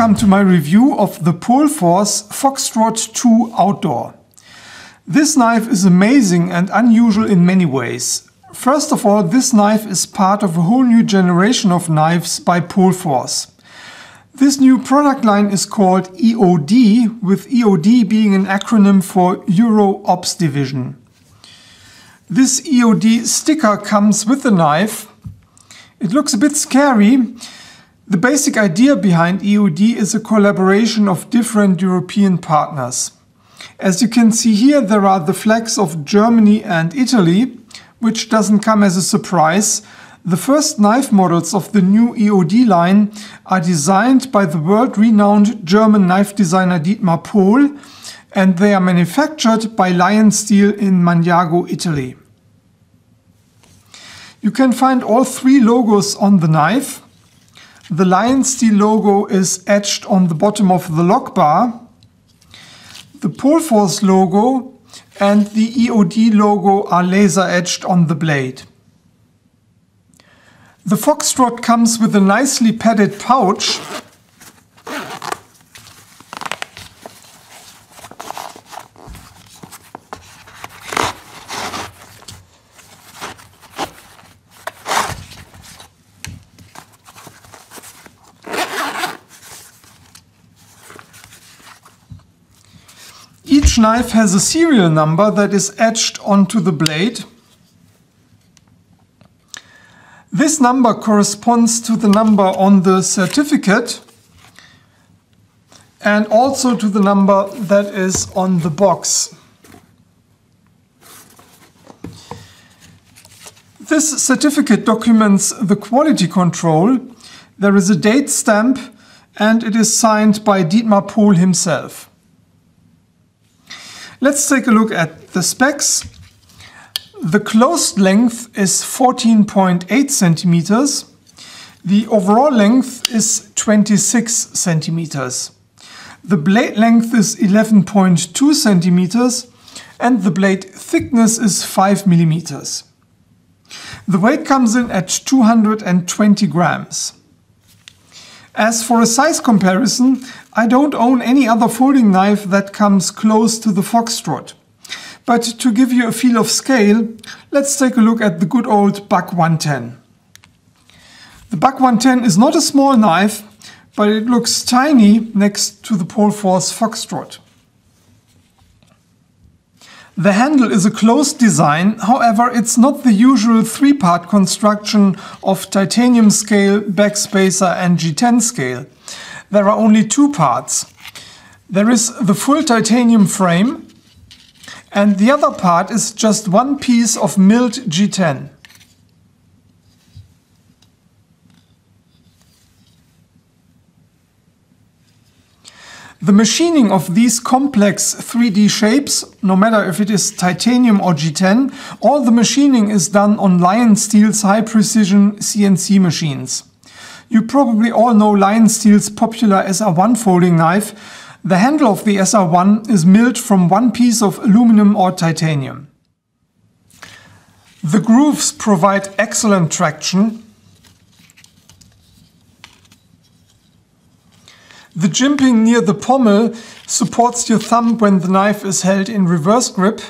Welcome to my review of the Pohl Foxtrott 2 Outdoor. This knife is amazing and unusual in many ways. First of all, this knife is part of a whole new generation of knives by Pohl. This new product line is called EOD, with EOD being an acronym for Euro Ops Division. This EOD sticker comes with the knife. It looks a bit scary. The basic idea behind EOD is a collaboration of different European partners. As you can see here, there are the flags of Germany and Italy, which doesn't come as a surprise. The first knife models of the new EOD line are designed by the world-renowned German knife designer Dietmar Pohl, and they are manufactured by Lion Steel in Maniago, Italy. You can find all three logos on the knife. The Lion Steel logo is etched on the bottom of the lock bar. The Pohl logo and the EOD logo are laser etched on the blade. The Foxtrott comes with a nicely padded pouch. Each knife has a serial number that is etched onto the blade. This number corresponds to the number on the certificate and also to the number that is on the box. This certificate documents the quality control. There is a date stamp and it is signed by Dietmar Pohl himself. Let's take a look at the specs. The closed length is 14.8 centimeters. The overall length is 26 centimeters. The blade length is 11.2 centimeters and the blade thickness is 5 millimeters. The weight comes in at 220 grams. As for a size comparison, I don't own any other folding knife that comes close to the Foxtrott. But to give you a feel of scale, let's take a look at the good old Buck 110. The Buck 110 is not a small knife, but it looks tiny next to the Pohl Foxtrott. The handle is a closed design, however it's not the usual three-part construction of titanium scale, backspacer and G10 scale. There are only two parts. There is the full titanium frame and the other part is just one piece of milled G10. The machining of these complex 3D shapes, no matter if it is titanium or G10, all the machining is done on Lion Steel's high-precision CNC machines. You probably all know Lion Steel's popular SR1 folding knife. The handle of the SR1 is milled from one piece of aluminum or titanium. The grooves provide excellent traction. The jimping near the pommel supports your thumb when the knife is held in reverse grip.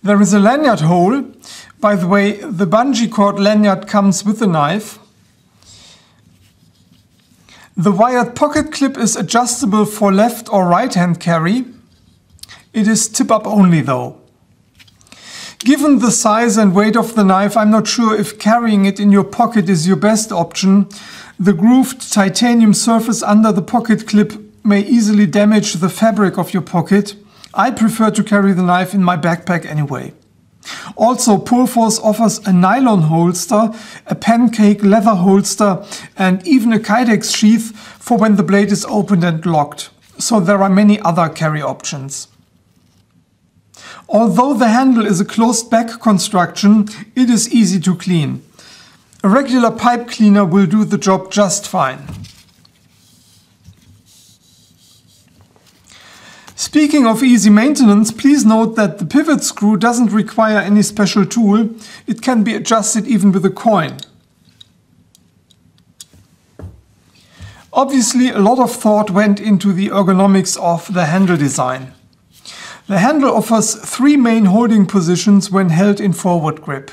There is a lanyard hole. By the way, the bungee cord lanyard comes with the knife. The wired pocket clip is adjustable for left or right hand carry. It is tip-up only though. Given the size and weight of the knife, I'm not sure if carrying it in your pocket is your best option. The grooved titanium surface under the pocket clip may easily damage the fabric of your pocket. I prefer to carry the knife in my backpack anyway. Also, Pohl offers a nylon holster, a pancake leather holster and even a Kydex sheath for when the blade is opened and locked. So there are many other carry options. Although the handle is a closed back construction, it is easy to clean. A regular pipe cleaner will do the job just fine. Speaking of easy maintenance, please note that the pivot screw doesn't require any special tool. It can be adjusted even with a coin. Obviously, a lot of thought went into the ergonomics of the handle design. The handle offers 3 main holding positions when held in forward grip.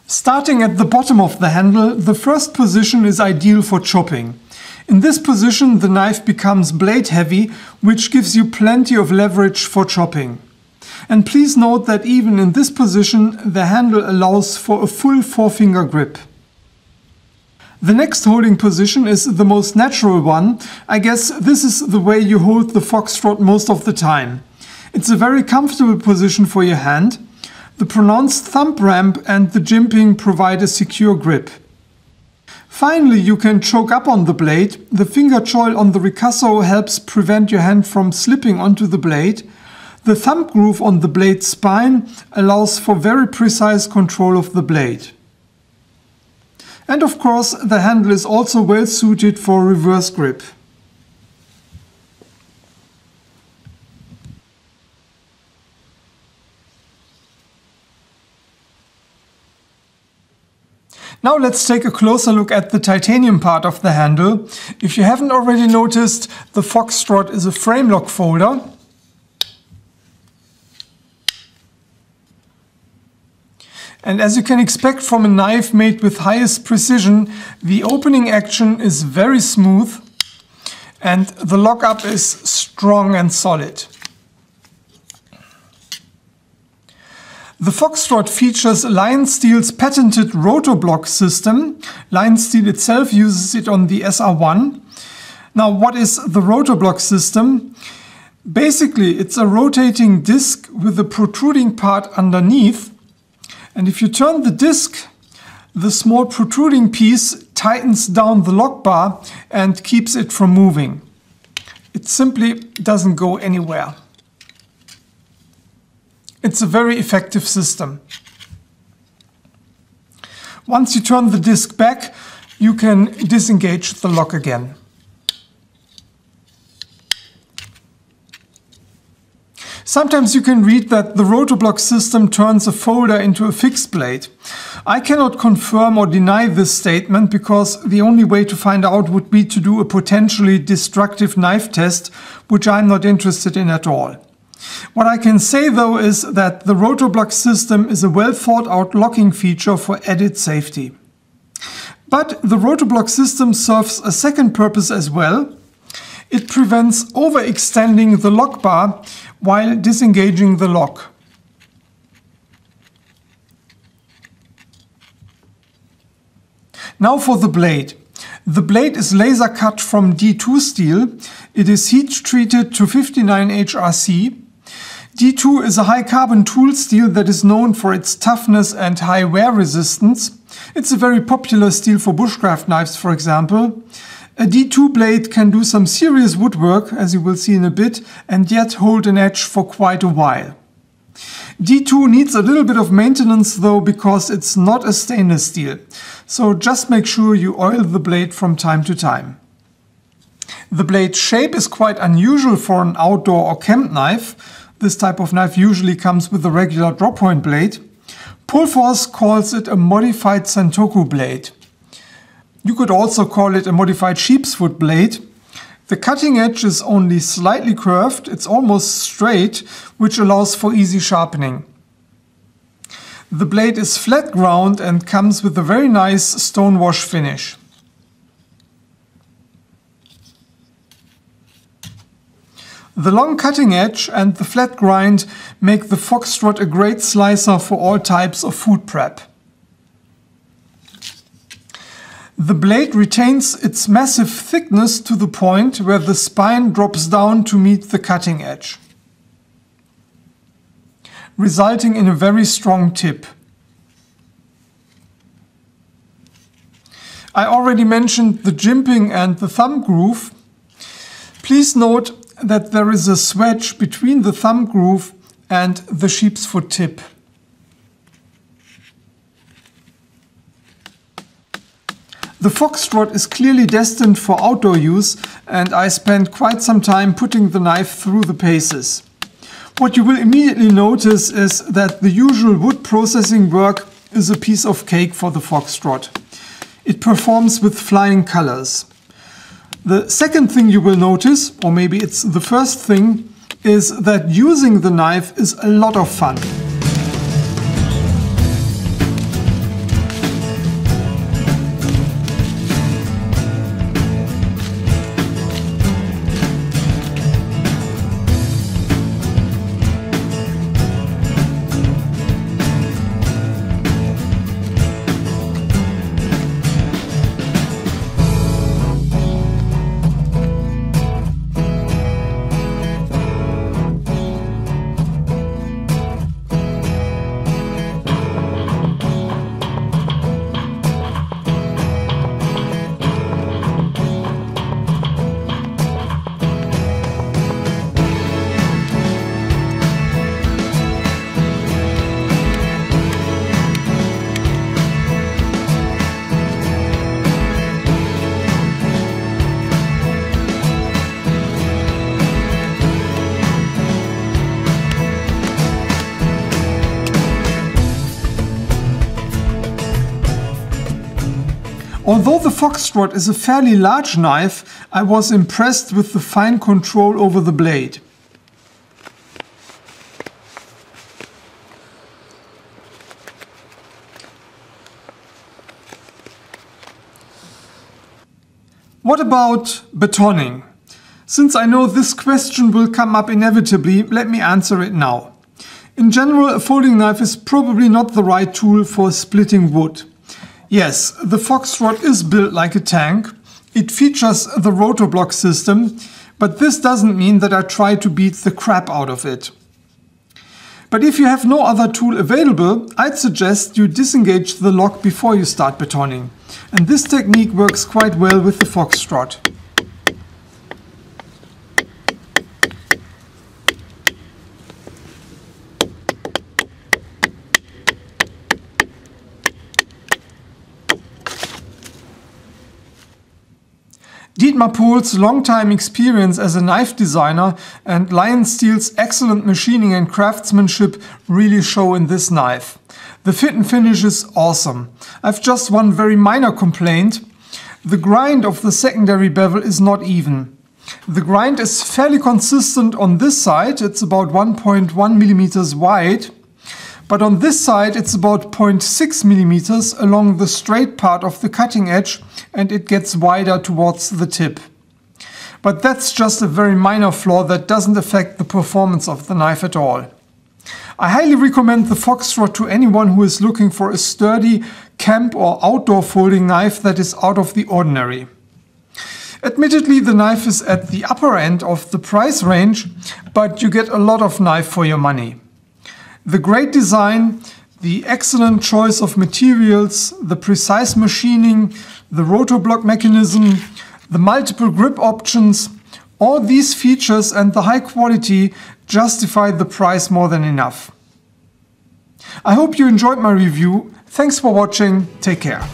Starting at the bottom of the handle, the first position is ideal for chopping. In this position, the knife becomes blade heavy, which gives you plenty of leverage for chopping. And please note that even in this position, the handle allows for a full forefinger grip. The next holding position is the most natural one. I guess this is the way you hold the Foxtrott most of the time. It's a very comfortable position for your hand. The pronounced thumb ramp and the jimping provide a secure grip. Finally, you can choke up on the blade. The finger choil on the ricasso helps prevent your hand from slipping onto the blade. The thumb groove on the blade spine allows for very precise control of the blade. And of course, the handle is also well suited for reverse grip. Now let's take a closer look at the titanium part of the handle. If you haven't already noticed, the Foxtrott is a frame lock folder. And as you can expect from a knife made with highest precision, the opening action is very smooth and the lockup is strong and solid. The Foxtrott features Lion Steel's patented Rotor block system. Lion Steel itself uses it on the SR1. Now, what is the Rotor block system? Basically, it's a rotating disc with a protruding part underneath. And if you turn the disc, the small protruding piece tightens down the lock bar and keeps it from moving. It simply doesn't go anywhere. It's a very effective system. Once you turn the disc back, you can disengage the lock again. Sometimes you can read that the rotor block system turns a folder into a fixed blade. I cannot confirm or deny this statement because the only way to find out would be to do a potentially destructive knife test, which I'm not interested in at all. What I can say though is that the rotor block system is a well thought out locking feature for added safety. But the rotor block system serves a second purpose as well. It prevents overextending the lock bar while disengaging the lock. Now for the blade. The blade is laser cut from D2 steel. It is heat treated to 59 HRC. D2 is a high carbon tool steel that is known for its toughness and high wear resistance. It's a very popular steel for bushcraft knives, for example. A D2 blade can do some serious woodwork, as you will see in a bit, and yet hold an edge for quite a while. D2 needs a little bit of maintenance though, because it's not a stainless steel. So just make sure you oil the blade from time to time. The blade shape is quite unusual for an outdoor or camp knife. This type of knife usually comes with a regular drop point blade. Pohl calls it a modified Santoku blade. You could also call it a modified sheep's foot blade. The cutting edge is only slightly curved, it's almost straight, which allows for easy sharpening. The blade is flat ground and comes with a very nice stone wash finish. The long cutting edge and the flat grind make the Foxtrott a great slicer for all types of food prep. The blade retains its massive thickness to the point where the spine drops down to meet the cutting edge, resulting in a very strong tip. I already mentioned the jimping and the thumb groove. Please note that there is a swedge between the thumb groove and the sheep's foot tip. The Foxtrott is clearly destined for outdoor use, and I spent quite some time putting the knife through the paces. What you will immediately notice is that the usual wood processing work is a piece of cake for the Foxtrott. It performs with flying colors. The second thing you will notice, or maybe it's the first thing, is that using the knife is a lot of fun. Although the Foxtrott is a fairly large knife, I was impressed with the fine control over the blade. What about batoning? Since I know this question will come up inevitably, let me answer it now. In general, a folding knife is probably not the right tool for splitting wood. Yes, the Foxtrott is built like a tank. It features the rotor block system, but this doesn't mean that I try to beat the crap out of it. But if you have no other tool available, I'd suggest you disengage the lock before you start batoning. And this technique works quite well with the Foxtrott. Dietmar Pohl's long-time experience as a knife designer and Lion Steel's excellent machining and craftsmanship really show in this knife. The fit and finish is awesome. I've just one very minor complaint. The grind of the secondary bevel is not even. The grind is fairly consistent on this side, it's about 1.1 millimeters wide. But on this side it's about 0.6 millimeters along the straight part of the cutting edge, and it gets wider towards the tip. But that's just a very minor flaw that doesn't affect the performance of the knife at all. I highly recommend the Foxtrott to anyone who is looking for a sturdy camp or outdoor folding knife that is out of the ordinary. Admittedly, the knife is at the upper end of the price range, but you get a lot of knife for your money. The great design, the excellent choice of materials, the precise machining, the rotor block mechanism, the multiple grip options, all these features and the high quality justify the price more than enough. I hope you enjoyed my review. Thanks for watching. Take care.